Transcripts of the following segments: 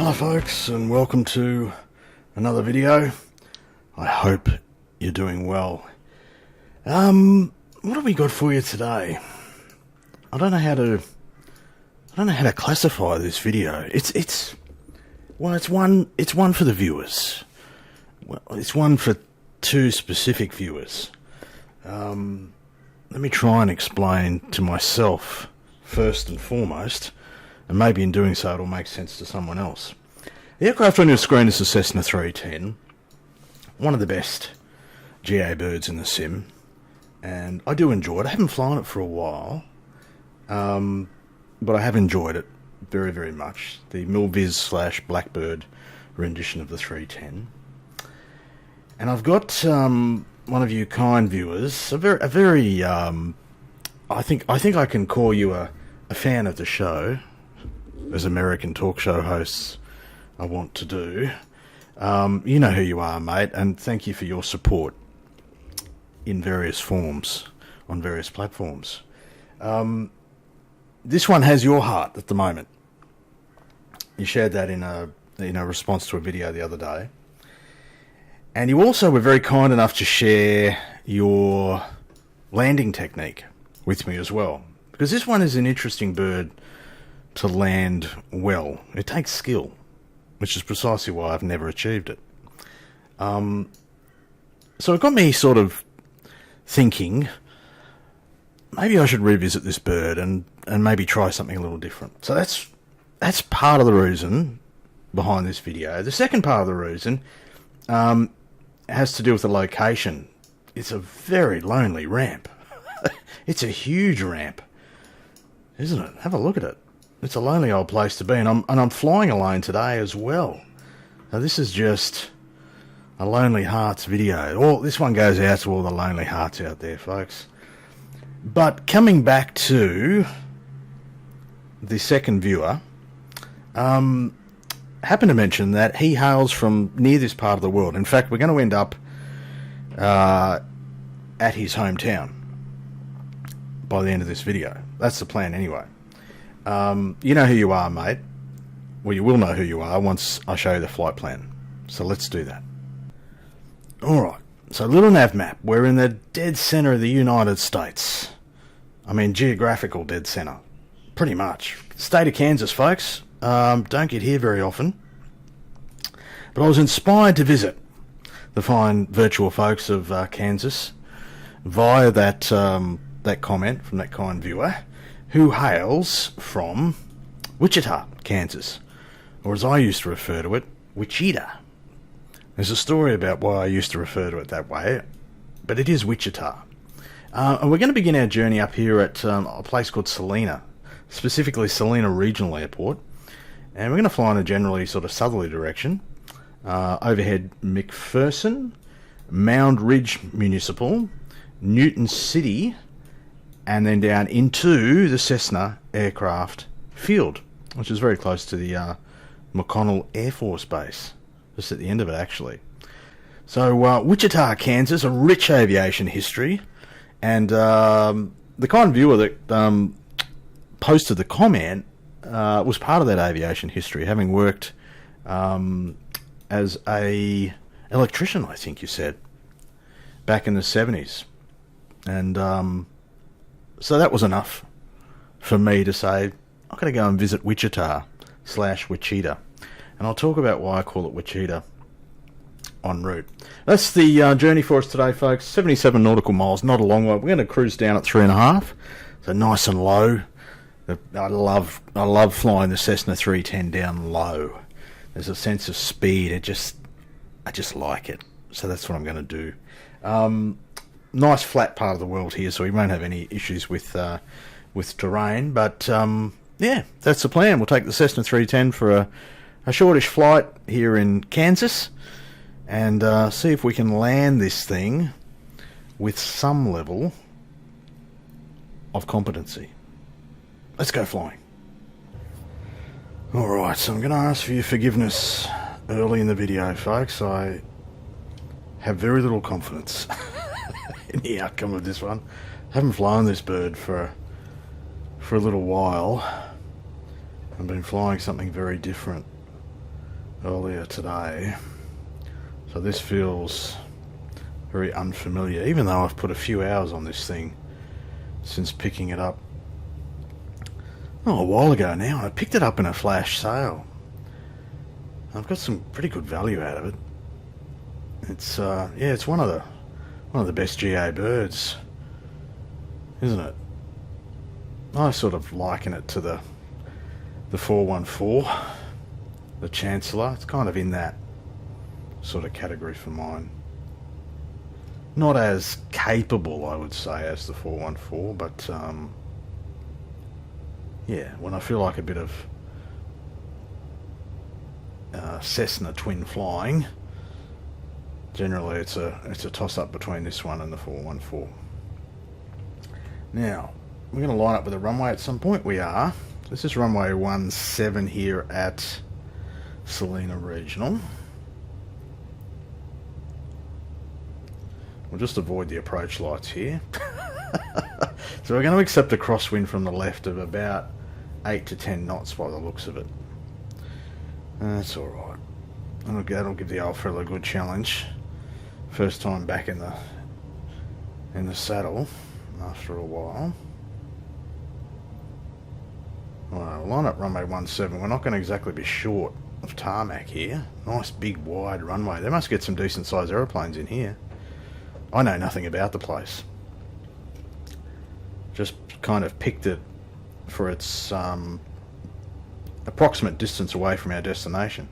Hello folks, and welcome to another video. I hope you're doing well. What have we got for you today? I don't know how to classify this video. It's one for the viewers. Well, it's one for two specific viewers. Let me try and explain to myself first and foremost, and maybe in doing so it'll make sense to someone else. The aircraft on your screen is the Cessna 310, one of the best GA birds in the sim, and I do enjoy it. I haven't flown it for a while, but I have enjoyed it very, very much. The Milviz / Blackbird rendition of the 310. And I've got one of you kind viewers, a very I think I can call you a fan of the show, as American talk show hosts I want to do. You know who you are, mate, and thank you for your support in various forms on various platforms. This one has your heart at the moment. You shared that in a response to a video the other day, and you also were very kind enough to share your landing technique with me as well, because this one is an interesting bird to land well. It takes skill, which is precisely why I've never achieved it. So it got me sort of thinking, maybe I should revisit this bird and maybe try something a little different. So that's part of the reason behind this video. The second part of the reason has to do with the location. It's a very lonely ramp. It's a huge ramp, isn't it? Have a look at it. It's a lonely old place to be, and I'm flying alone today as well. Now this is just a Lonely Hearts video. This one goes out to all the lonely hearts out there, folks. But coming back to the second viewer, happened to mention that he hails from near this part of the world. In fact, we're going to end up at his hometown by the end of this video. That's the plan anyway. You know who you are, mate. Well, you will know who you are once I show you the flight plan. So let's do that. Alright, so little nav map. We're in the dead centre of the United States. I mean, geographical dead centre. Pretty much. State of Kansas, folks. Don't get here very often. But I was inspired to visit the fine virtual folks of Kansas via that comment from that kind viewer, who hails from Wecheeta, Kansas, or as I used to refer to it, Wecheeta. There's a story about why I used to refer to it that way, but it is Wecheeta. And we're going to begin our journey up here at a place called Salina, specifically Salina Regional Airport, and we're going to fly in a generally sort of southerly direction, overhead McPherson, Mound Ridge Municipal, Newton City, and then down into the Cessna aircraft field, which is very close to the McConnell Air Force Base, just at the end of it, actually. So, Wecheeta, Kansas, a rich aviation history, and the kind viewer that posted the comment was part of that aviation history, having worked as a electrician, I think you said, back in the 70s. And so that was enough for me to say, I'm going to go and visit Wecheeta / Wecheeta. And I'll talk about why I call it Wecheeta en route. That's the journey for us today, folks. 77 nautical miles, not a long way. We're going to cruise down at 3.5. So nice and low. I love flying the Cessna 310 down low. There's a sense of speed. I just like it. So that's what I'm going to do. Nice flat part of the world here, so we won't have any issues with terrain. But yeah, that's the plan. We'll take the Cessna 310 for a shortish flight here in Kansas, and see if we can land this thing with some level of competency. Let's go flying. Alright, so I'm going to ask for your forgiveness early in the video, folks. I have very little confidence in the outcome of this one. I haven't flown this bird for a little while. I've been flying something very different. earlier today. So this feels very unfamiliar, even though I've put a few hours on this thing since picking it up. Oh, a while ago now. I picked it up in a flash sale. I've got some pretty good value out of it. It's yeah, it's one of the best GA birds, isn't it? I sort of liken it to the 414, the Chancellor. It's kind of in that sort of category for mine. Not as capable, I would say, as the 414, but yeah, when I feel like a bit of Cessna twin flying, generally it's a toss-up between this one and the 414. Now, we're going to line up with a runway at some point. We are. This is runway 17 here at Salina Regional. We'll just avoid the approach lights here. So we're going to accept a crosswind from the left of about 8 to 10 knots by the looks of it. That's alright. That'll give the old fella a good challenge. First time back in the saddle after a while. Alright, we'll line up runway 17. We're not going to exactly be short of tarmac here. Nice big wide runway. They must get some decent sized aeroplanes in here. I know nothing about the place. Just kind of picked it for its approximate distance away from our destination.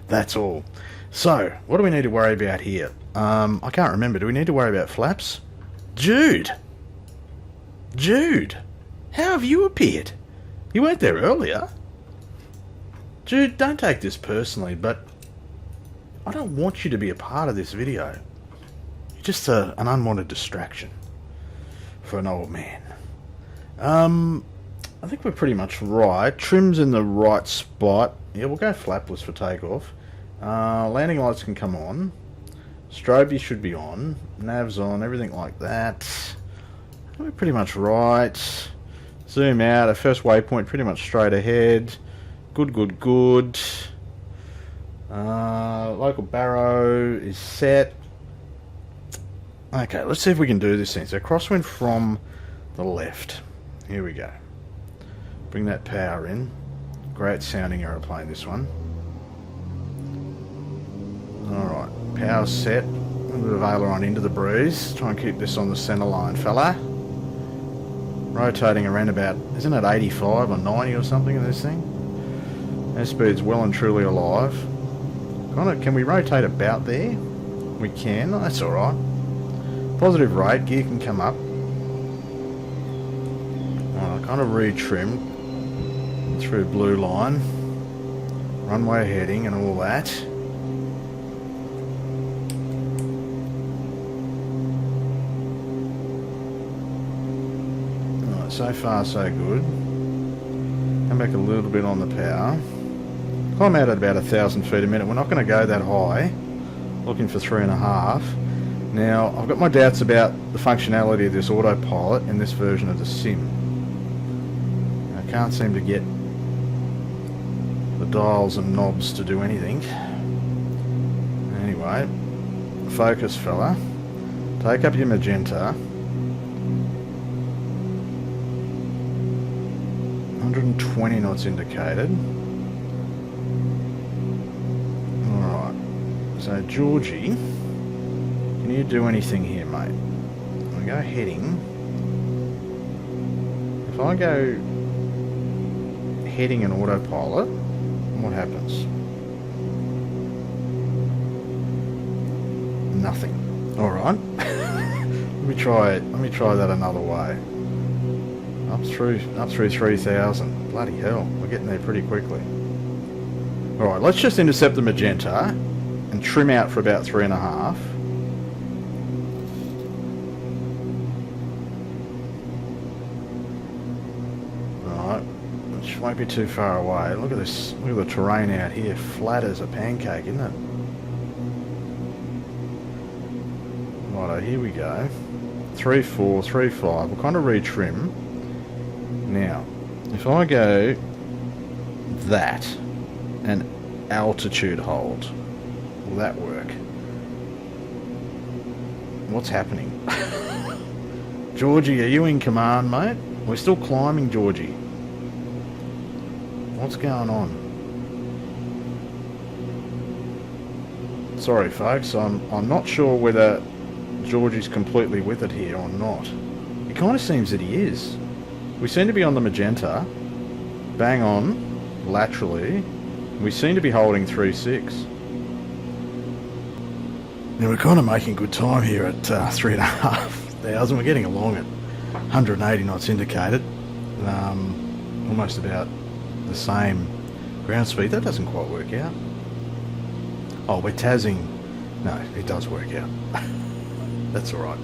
That's all. So, what do we need to worry about here? I can't remember. Do we need to worry about flaps? Jude! Jude! How have you appeared? You weren't there earlier. Jude, don't take this personally, but I don't want you to be a part of this video. You're just an unwanted distraction for an old man. I think we're pretty much right. Trim's in the right spot. Yeah, we'll go flapless for takeoff. Landing lights can come on. Strobie should be on. Nav's on, everything like that. We're pretty much right. Zoom out. Our first waypoint pretty much straight ahead. Good, good, good. Local barrow is set. Okay, let's see if we can do this thing. So crosswind from the left. Here we go. Bring that power in. Great sounding aeroplane, this one. Alright, power's set. A little bit of aileron into the breeze. Try and keep this on the centre line, fella. Rotating around about, isn't it 85 or 90 or something in this thing? Our speed's well and truly alive. Can we rotate about there? We can, that's alright. Positive rate, gear can come up. Alright, kind of re-trimmed through blue line. Runway heading and all that. Alright, so far so good. Come back a little bit on the power. Climb out at about 1,000 feet a minute. We're not going to go that high. Looking for 3.5. Now, I've got my doubts about the functionality of this autopilot in this version of the sim. I can't seem to get the dials and knobs to do anything. Anyway, focus, fella. Take up your magenta. 120 knots indicated. Alright, so Georgie, can you do anything here, mate? I go heading. If I go heading and autopilot, what happens? Nothing. Alright. Let me try that another way. Up through 3,000. Bloody hell, we're getting there pretty quickly. Alright, let's just intercept the magenta and trim out for about 3.5. Alright, which won't be too far away. Look at this, look at the terrain out here, flat as a pancake, isn't it? Righto, here we go. 3.4, 3.5, we'll kind of retrim. Now, if I go that and altitude hold. Will that work? What's happening? Georgie, are you in command, mate? We're still climbing, Georgie. What's going on? Sorry, folks. I'm not sure whether Georgie's completely with it here or not. It kind of seems that he is. We seem to be on the magenta. Bang on. Laterally. We seem to be holding 3.6. Now we're kind of making good time here at 3,500. We're getting along at 180 knots indicated. Almost about the same ground speed. That doesn't quite work out. Oh, we're tazzing. No, it does work out. That's all right.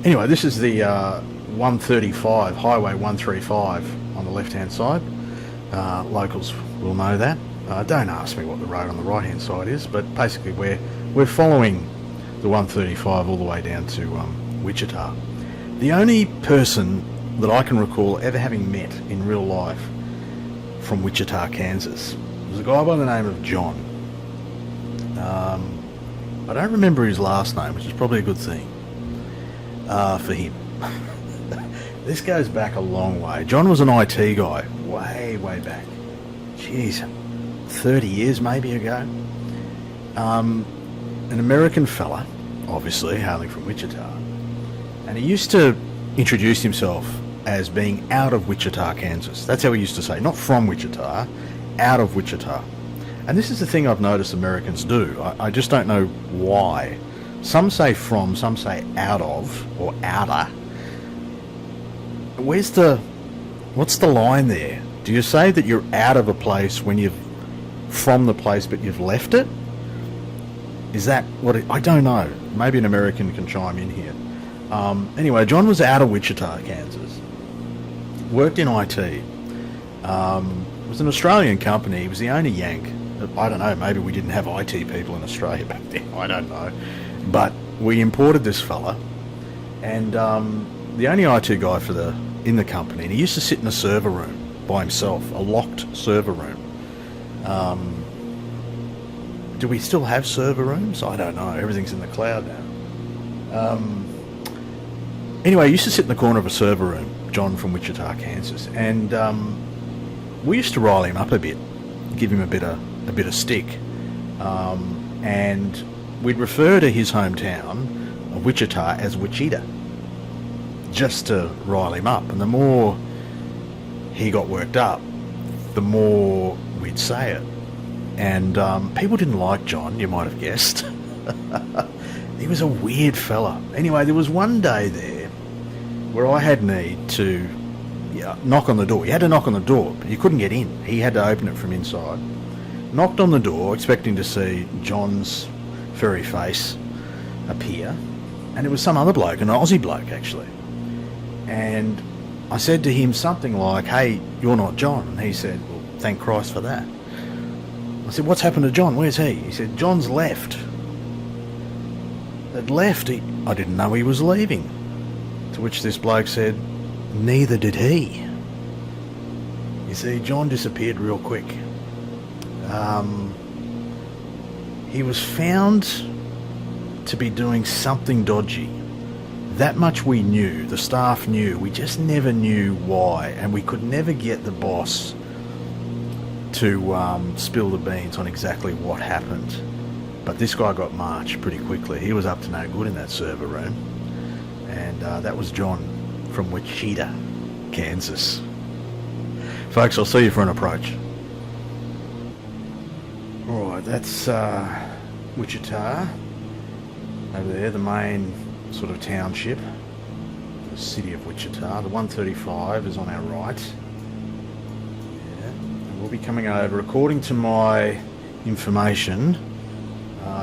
Anyway, this is the 135, Highway 135 on the left-hand side. Locals will know that. Don't ask me what the road on the right-hand side is, but basically we're following the 135 all the way down to Wecheeta. The only person that I can recall ever having met in real life from Wecheeta, Kansas, was a guy by the name of John. I don't remember his last name, which is probably a good thing for him. This goes back a long way. John was an IT guy, way back. Jeez, 30 years maybe ago. An American fella, obviously, hailing from Wecheeta. And he used to introduce himself as being out of Wecheeta, Kansas. That's how he used to say, not from Wecheeta, out of Wecheeta. And this is the thing I've noticed Americans do. I just don't know why. Some say from, some say out of, or outer. What's the line there? Do you say that you're out of a place when you've from the place but you've left it? Is that what I don't know. Maybe an American can chime in here. Anyway, John was out of Wecheeta, Kansas. Worked in IT. It was an Australian company. He was the only Yank. I don't know, maybe we didn't have IT people in Australia back then. I don't know. But we imported this fella. And the only IT guy in the company. And he used to sit in a server room by himself, a locked server room. Do we still have server rooms? I don't know. Everything's in the cloud now. Anyway, he used to sit in the corner of a server room, John from Wecheeta, Kansas, and we used to rile him up a bit, give him a bit of stick, and we'd refer to his hometown of Wecheeta as Wecheeta, just to rile him up. And the more he got worked up, the more we'd say it. And people didn't like John, you might have guessed. He was a weird fella. Anyway, there was one day there where I had need to knock on the door. You had to knock on the door, but you couldn't get in. He had to open it from inside. Knocked on the door, expecting to see John's furry face appear. And it was some other bloke, an Aussie bloke, actually. And I said to him something like, "Hey, you're not John." And he said, "Well, thank Christ for that." I said, "What's happened to John? Where's he?" He said, "John's left." Had left? I didn't know he was leaving. To which this bloke said, "Neither did he." You see, John disappeared real quick. He was found to be doing something dodgy. That much we knew, the staff knew, we just never knew why, and we could never get the boss to spill the beans on exactly what happened. But this guy got marched pretty quickly. He was up to no good in that server room. And that was John from Wecheeta, Kansas. Folks, I'll see you for an approach. Alright, that's Wecheeta. Over there, the main sort of township. The city of Wecheeta. The 135 is on our right. Yeah. And we'll be coming over, according to my information,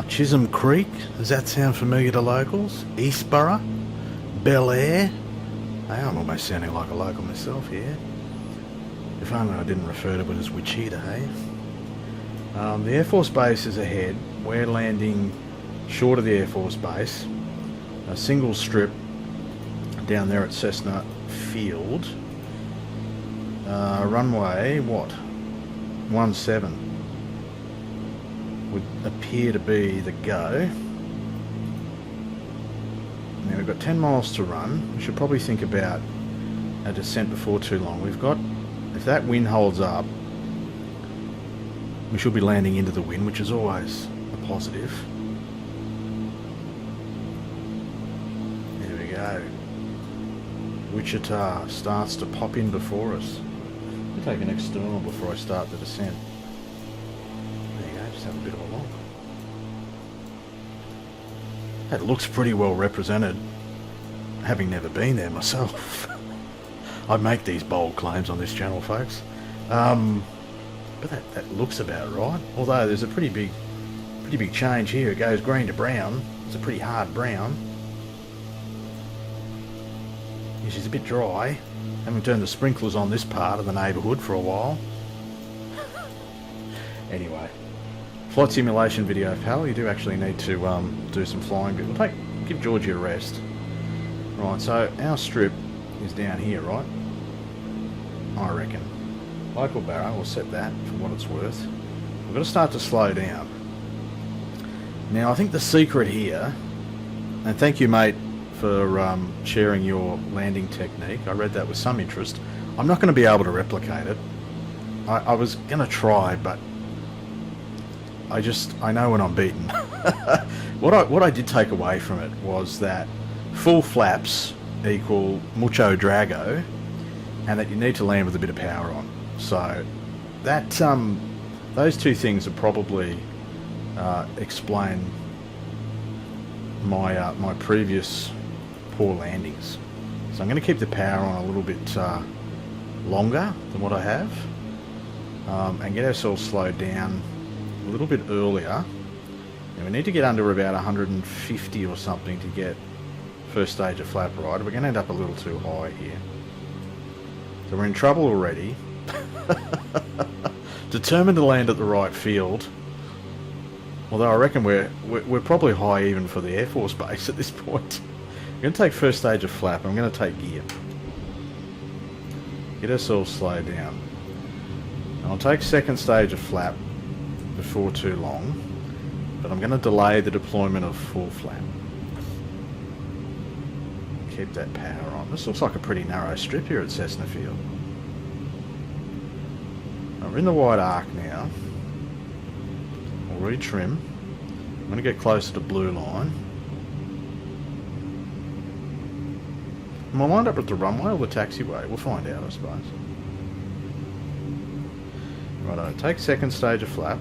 Chisholm Creek. Does that sound familiar to locals? Eastborough? Bel Air? Hey, I'm almost sounding like a local myself here. If only I didn't refer to it as Wecheeta, hey? The Air Force Base is ahead. We're landing short of the Air Force Base. A single strip down there at Cessna Field. Runway, what? 17. would appear to be the go. Now we've got 10 miles to run. We should probably think about a descent before too long. We've got, if that wind holds up, we should be landing into the wind, which is always a positive. There we go. Wecheeta starts to pop in before us. I'll take an external before I start the descent. There you go, just have a bit of a look. That looks pretty well represented, having never been there myself. I make these bold claims on this channel, folks. But that looks about right. Although there's a pretty big change here. It goes green to brown. It's a pretty hard brown. Yeah, she's a bit dry. Haven't turned the sprinklers on this part of the neighbourhood for a while. Anyway, flight simulation video, pal. You do actually need to do some flying. But we'll give Georgie a rest. Right, so our strip is down here, right? I reckon. Local barrow, we'll set that for what it's worth. We've got to start to slow down. Now, I think the secret here, and thank you, mate, for sharing your landing technique. I read that with some interest. I'm not going to be able to replicate it. I was going to try, but I know when I'm beaten. What I did take away from it was that full flaps equal mucho drago, and that you need to land with a bit of power on. So that those two things are probably explain my my previous poor landings. So I'm going to keep the power on a little bit longer than what I have, and get ourselves slowed down a little bit earlier. And we need to get under about 150 or something to get first stage of flap right. We're going to end up a little too high here. So we're in trouble already. Determined to land at the right field. Although I reckon we're probably high even for the Air Force base at this point. I'm going to take first stage of flap. I'm going to take gear. Get ourselves slowed down. And I'll take second stage of flap before too long. But I'm going to delay the deployment of full flap. Keep that power on. This looks like a pretty narrow strip here at Cessna Field. We're in the wide arc now. We'll retrim. I'm going to get closer to blue line. Am I lined up at the runway or the taxiway? We'll find out, I suppose. Righto, take second stage of flap.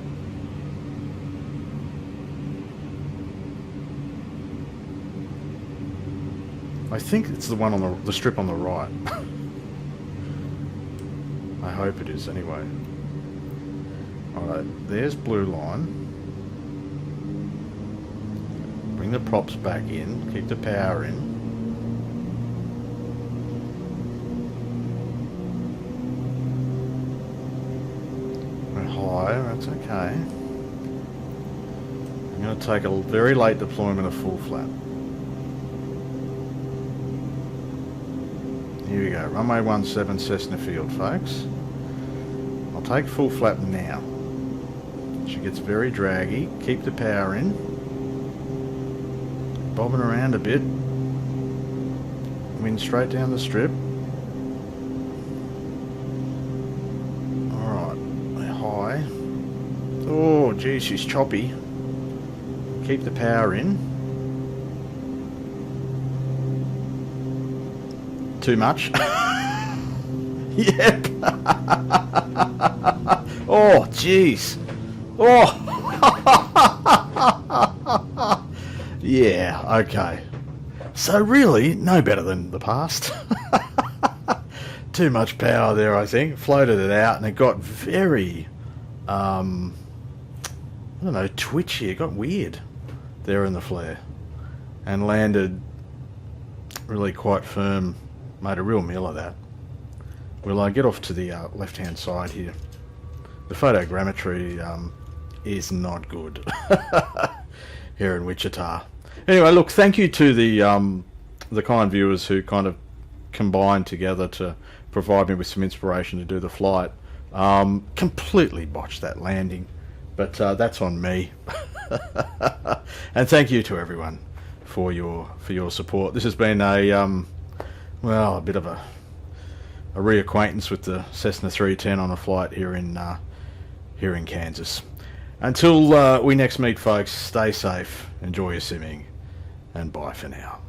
I think it's the one on the strip on the right. I hope it is anyway. Alright, there's blue line. Bring the props back in, keep the power in. We're high, that's okay. I'm going to take a very late deployment of full flap. Here we go, runway 17 Cessna Field, folks. I'll take full flap now. She gets very draggy. Keep the power in. Bobbing around a bit. Wind straight down the strip. Alright, we're high. Oh, geez, she's choppy. Keep the power in. Too much? Yep. Oh, jeez. Oh. Yeah, okay. So really, no better than the past. Too much power there, I think. Floated it out and it got very, I don't know, twitchy. It got weird there in the flare. And landed really quite firm. Made a real meal of that. We'll get off to the left-hand side here. The photogrammetry is not good here in Wecheeta. Anyway, look, thank you to the kind viewers who kind of combined together to provide me with some inspiration to do the flight. Completely botched that landing, But that's on me. And thank you to everyone for your support. This has been a bit of a reacquaintance with the Cessna 310 on a flight here in Kansas. Until we next meet, folks, stay safe, enjoy your simming, and bye for now.